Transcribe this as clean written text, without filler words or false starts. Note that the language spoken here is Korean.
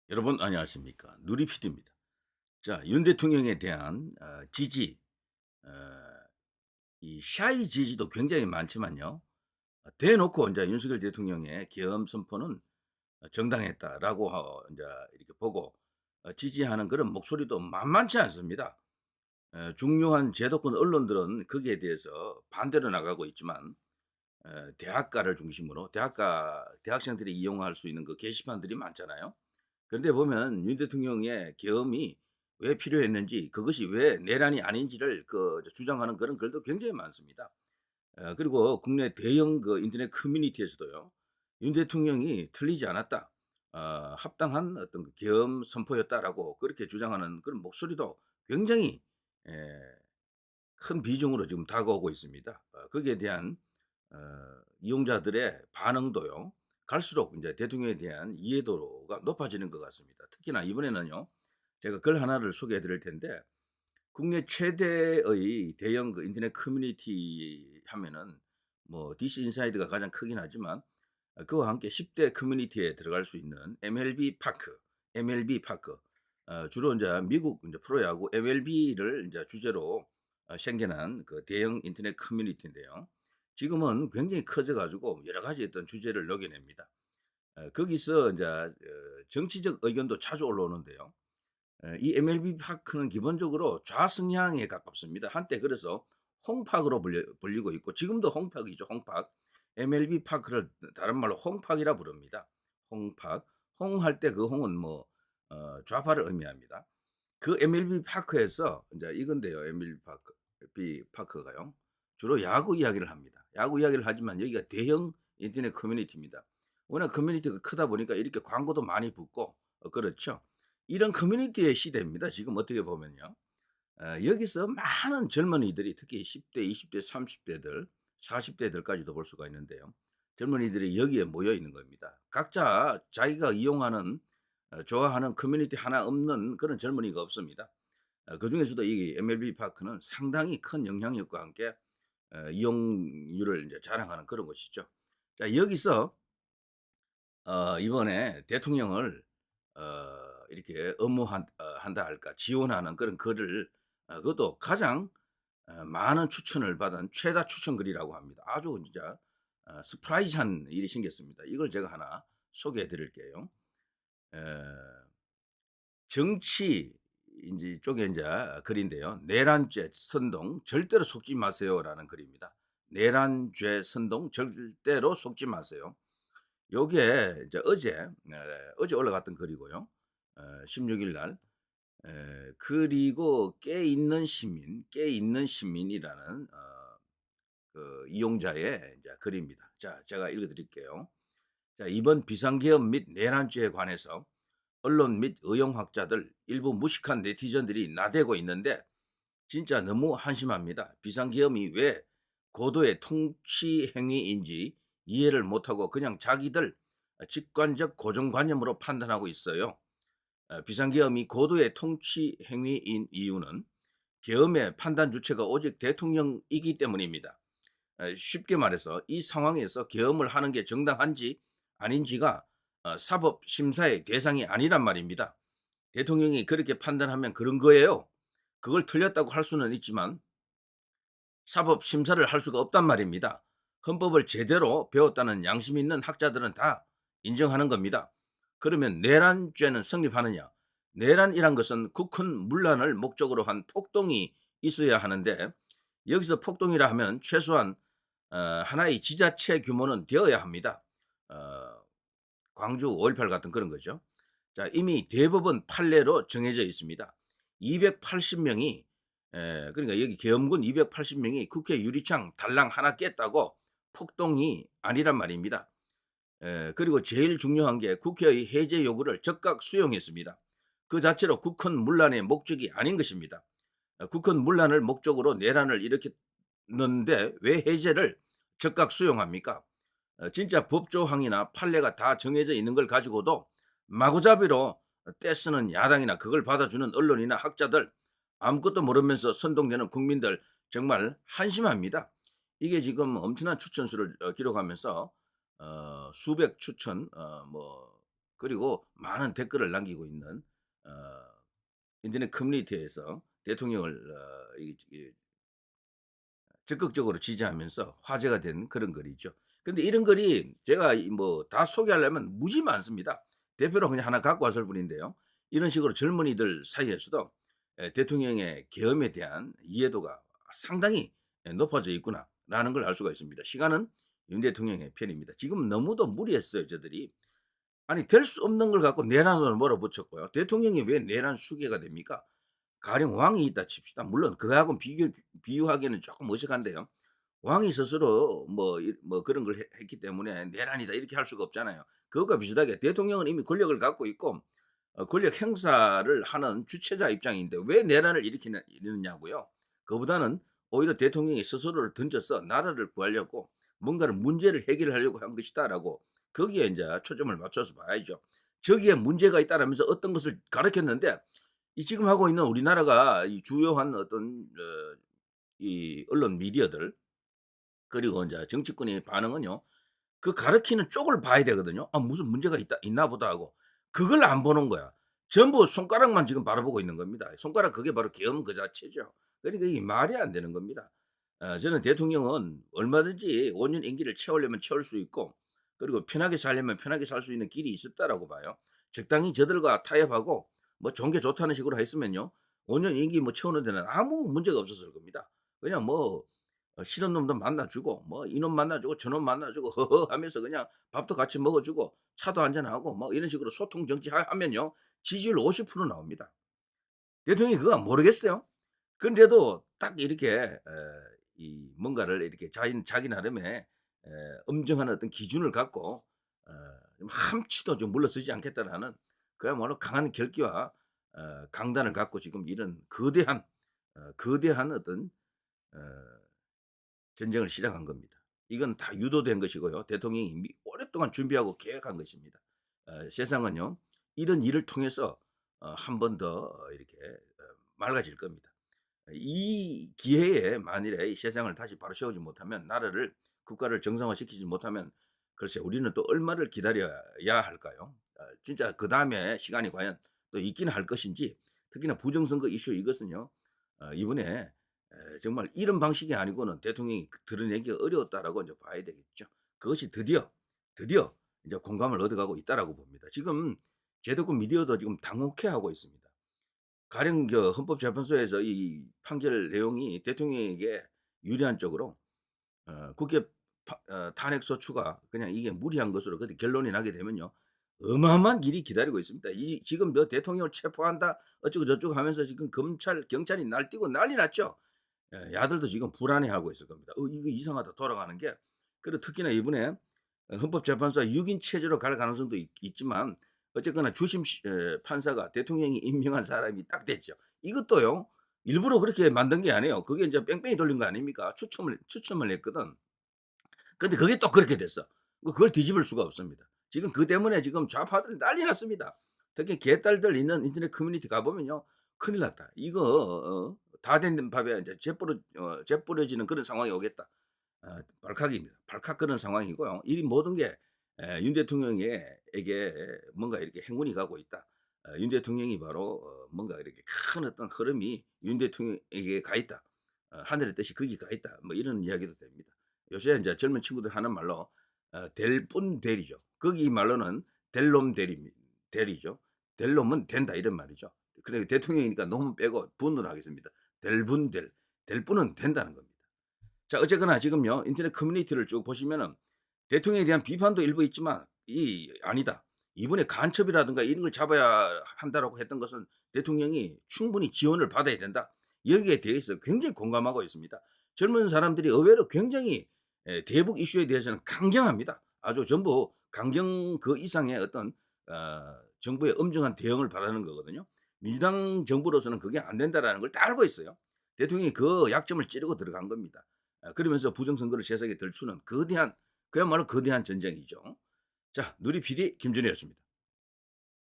여러분 안녕하십니까. 누리PD입니다. 자, 윤 대통령에 대한 지지, 어 이 샤이 지지도 굉장히 많지만요. 대놓고 이제 윤석열 대통령의 계엄 선포는 '정당했다.'라고 이제 이렇게 보고 지지하는 그런 목소리도 만만치 않습니다. 중요한 제도권 언론들은 거기에 대해서 반대로 나가고 있지만 대학가를 중심으로 대학생들이 이용할 수 있는 그 게시판들이 많잖아요. 그런데 보면 윤 대통령의 계엄이 왜 필요했는지, 그것이 왜 내란이 아닌지를 주장하는 그런 글도 굉장히 많습니다. 그리고 국내 대형 그 인터넷 커뮤니티에서도요. "윤 대통령이 틀리지 않았다. 합당한 어떤 그 계엄 선포였다."라고 그렇게 주장하는 그런 목소리도 굉장히 에, 큰 비중으로 지금 다가오고 있습니다. 거기에 대한 어 이용자들의 반응도요. 갈수록 이제 대통령에 대한 이해도가 높아지는 것 같습니다. 특히나 이번에는요. 제가 글 하나를 소개해 드릴 텐데, 국내 최대의 대형 그 인터넷 커뮤니티 하면은 뭐 DC 인사이드가 가장 크긴 하지만 그와 함께 10대 커뮤니티에 들어갈 수 있는 MLB 파크, 주로 이제 미국 이제 프로야구 MLB를 이제 주제로 생겨난 그 대형 인터넷 커뮤니티인데요. 지금은 굉장히 커져 가지고 여러 가지 어떤 주제를 녹여냅니다. 거기서 이제 정치적 의견도 자주 올라오는데요. 이 MLB 파크는 기본적으로 좌성향에 가깝습니다. 한때 그래서 홍파크로 불리고 있고, 지금도 홍파크이죠, 홍파크. MLB 파크를 다른 말로 홍파크이라 부릅니다. 홍파크. 홍할 때 그 홍은 뭐 좌파를 의미합니다. 그 MLB 파크에서 인제 이건데요, MLB 파크가요. 주로 야구 이야기를 합니다. 야구 이야기를 하지만 여기가 대형 인터넷 커뮤니티입니다. 워낙 커뮤니티가 크다 보니까 이렇게 광고도 많이 붙고 그렇죠. 이런 커뮤니티의 시대입니다, 지금 어떻게 보면요. 여기서 많은 젊은이들이, 특히 10 대, 20 대, 30 대들, 40 대들까지도 볼 수가 있는데요. 젊은이들이 여기에 모여 있는 겁니다. 각자 자기가 이용하는 좋아하는 커뮤니티 하나 없는 그런 젊은이가 없습니다. 그중에서도 이 MLB 파크는 상당히 큰 영향력과 함께 이용률을 인제 자랑하는 그런 곳이죠. 자, 여기서 이번에 대통령을 이렇게 한다 할까, 지원하는 그런 글을, 그것도 가장 많은 추천을 받은 최다 추천 글이라고 합니다. 아주 진짜 서프라이즈한 일이 생겼습니다. 이걸 제가 하나 소개해 드릴게요. 에 정치 인제 쪽에 인제 글인데요. "내란죄 선동 절대로 속지 마세요."라는 글입니다. "내란죄 선동 절대로 속지 마세요." 요게 이제 어제 올라갔던 글이고요. 16일 날. 그리고 깨 있는 시민이라는 그 이용자의 이제 글입니다. 자, 제가 읽어 드릴게요. 자, "이번 비상계엄 및 내란죄에 관해서 언론 및 의용학자들, 일부 무식한 네티즌들이 나대고 있는데 진짜 너무 한심합니다. 비상계엄이 왜 고도의 통치 행위인지 이해를 못하고 그냥 자기들 직관적 고정관념으로 판단하고 있어요. 비상계엄이 고도의 통치 행위인 이유는 계엄의 판단 주체가 오직 대통령이기 때문입니다. 쉽게 말해서 이 상황에서 계엄을 하는 게 정당한지 아닌지가 사법 심사의 대상이 아니란 말입니다. 대통령이 그렇게 판단하면 그런 거예요. 그걸 틀렸다고 할 수는 있지만 사법 심사를 할 수가 없단 말입니다. 헌법을 제대로 배웠다는 양심 있는 학자들은 다 인정하는 겁니다. 그러면 내란죄는 성립하느냐? 내란이란 것은 국헌 문란을 목적으로 한 폭동이 있어야 하는데, 여기서 폭동이라 하면 최소한 하나의 지자체 규모는 되어야 합니다. 어 광주 5.18 같은 그런 거죠. 자, 이미 대법원 판례로 정해져 있습니다. 280 명이, 그러니까 여기 계엄군 280 명이 국회 유리창 달랑 하나 깼다고 폭동이 아니란 말입니다. 그리고 제일 중요한 게 국회의 해제 요구를 적극 수용했습니다. 그 자체로 국헌 문란의 목적이 아닌 것입니다. 국헌 문란을 목적으로 내란을 일으켰는데 왜 해제를 적극 수용합니까? 진짜 법조항이나 판례가 다 정해져 있는 걸 가지고도 마구잡이로 떼쓰는 야당이나 그걸 받아주는 언론이나 학자들, 아무것도 모르면서 선동되는 국민들, 정말 한심합니다. 이게 지금 엄청난 추천수를 기록하면서 수백 추천, 뭐 그리고 많은 댓글을 남기고 있는 어 인터넷 커뮤니티에서 대통령을 적극적으로 지지하면서 화제가 된 그런 글이죠. 근데 이런 글이 제가 뭐 다 소개하려면 무지 많습니다. 대표로 그냥 하나 갖고 왔을 뿐인데요. 이런 식으로 젊은이들 사이에서도 대통령의 계엄에 대한 이해도가 상당히 높아져 있구나라는 걸 알 수가 있습니다. 시간은 윤 대통령의 편입니다. 지금 너무도 무리했어요, 저들이. 아니 될 수 없는 걸 갖고 내란으로 몰아붙였고요. 대통령이 왜 내란 수괴가 됩니까? 가령 왕이 있다 칩시다. 물론 그거하고는 비유하기에는 조금 어색한데요. 왕이 스스로 뭐 그런 걸 했기 때문에 "내란이다." 이렇게 할 수가 없잖아요. 그것과 비슷하게 대통령은 이미 권력을 갖고 있고 권력 행사를 하는 주체자 입장인데 왜 내란을 일으키느냐고요. 그보다는 오히려 대통령이 스스로를 던져서 나라를 구하려고 뭔가를 문제를 해결하려고 한 것이다라고 거기에 인제 초점을 맞춰서 봐야죠. 저기에 문제가 있다라면서 어떤 것을 가르쳤는데 이 지금 하고 있는 우리나라가 이 주요한 어떤 이 언론 미디어들 그리고 인제 정치권의 반응은요. 그 가르치는 쪽을 봐야 되거든요. '아 무슨 문제가 있나 보다.' 하고 그걸 안 보는 거야. 전부 손가락만 지금 바라보고 있는 겁니다. 손가락 그게 바로 계엄 그 자체죠. 그러니까 이게 말이 안 되는 겁니다. 저는 대통령은 얼마든지 5년 임기를 채우려면 채울 수 있고 그리고 편하게 살려면 편하게 살 수 있는 길이 있었다라고 봐요. 적당히 저들과 타협하고 뭐 좋은 게 좋다는 식으로 했으면요. 5년 임기 뭐 채우는 데는 아무 문제가 없었을 겁니다. 그냥 뭐 싫은 놈도 만나 주고 뭐 이놈 만나 주고 저놈 만나 주고 허허 하면서 그냥 밥도 같이 먹어 주고 차도 한잔 하고 뭐 이런 식으로 소통 정치 하면요. 지지율 50% 나옵니다. 대통령이 그거 모르겠어요. 그런데도 딱 이렇게 이 뭔가를 이렇게 자기 나름의 엄정한 어떤 기준을 갖고 어 좀 '함치도 좀 물러서지 않겠다.'라는 그야말로 강한 결기와 강단을 갖고 지금 이런 거대한 어떤 어 전쟁을 시작한 겁니다. 이건 다 유도된 것이고요. 대통령이 이미 오랫동안 준비하고 계획한 것입니다. 세상은요. 이런 일을 통해서 한 번 더 이렇게 맑아질 겁니다. 이 기회에 만일에 이 세상을 다시 바로 세우지 못하면 나라를 국가를 정상화시키지 못하면 글쎄 우리는 또 얼마를 기다려야 할까요? 진짜 그다음에 시간이 과연 또 있기는 할 것인지 특히나 부정선거 이슈 이것은요. 이번에 정말 이런 방식이 아니고는 대통령이 드러내기가 어려웠다라고 이제 봐야 되겠죠. 그것이 드디어 이제 공감을 얻어가고 있다라고 봅니다. 지금 제도권 미디어도 지금 당혹해하고 있습니다. 가령 헌법재판소에서 이 판결 내용이 대통령에게 유리한 쪽으로 국회 탄핵 소추가 그냥 이게 무리한 것으로 그렇게 결론이 나게 되면요. 어마어마한 일이 기다리고 있습니다. 이 지금 대통령을 체포한다 어쩌고 저쩌고 하면서 지금 경찰이 날뛰고 난리 났죠. 야들도 지금 불안해하고 있을 겁니다. 이거 이상하다 돌아가는 게. 그리고 특히나 이번에 헌법재판소가 6인 체제로 갈 가능성도 있지만 어쨌거나 주심 판사가 대통령이 임명한 사람이 딱 됐죠. 이것도요. 일부러 그렇게 만든 게 아니에요. 그게 인제 뺑뺑이 돌린 거 아닙니까? 추첨을 했거든. 근데 그게 또 그렇게 됐어. 그걸 뒤집을 수가 없습니다. 지금 그 때문에 지금 좌파들이 난리 났습니다. 특히 개딸들 있는 인터넷 커뮤니티 가 보면요. 큰일 났다. 이거 다 된 밥에 인제 재 뿌려지는 그런 상황이 오겠다. 발칵입니다. 발칵 그런 상황이고요. 이 모든 게 윤 대통령에게 뭔가 이렇게 행운이 가고 있다. 윤 대통령이 바로 뭔가 이렇게 큰 어떤 흐름이 윤 대통령에게 가 있다. 하늘의 뜻이 거기 가 있다. 뭐 이런 이야기도 됩니다. 요새 인제 젊은 친구들 하는 말로 될 뿐 되리죠. 거기 말로는 될 놈 되리죠. 될 놈은 된다 이런 말이죠. 그래 대통령이니까 놈은 빼고 분으로 하겠습니다. 될 뿐은 된다는 겁니다. 자 어쨌거나 지금요 인터넷 커뮤니티를 쭉 보시면은 대통령에 대한 비판도 일부 있지만 이 아니다. 이번에 간첩이라든가 이런 걸 잡아야 한다라고 했던 것은 대통령이 충분히 지원을 받아야 된다. 여기에 대해서 굉장히 공감하고 있습니다. 젊은 사람들이 의외로 굉장히 대북 이슈에 대해서는 강경합니다. 아주 전부 강경 그 이상의 어떤 정부의 엄정한 대응을 바라는 거거든요. 민주당 정부로서는 그게 안 된다라는 걸 다 알고 있어요. 대통령이 그 약점을 찌르고 들어간 겁니다. 그러면서 부정선거를 세상에 들추는 그야말로 거대한 전쟁이죠. 자 누리 PD 김준이었습니다.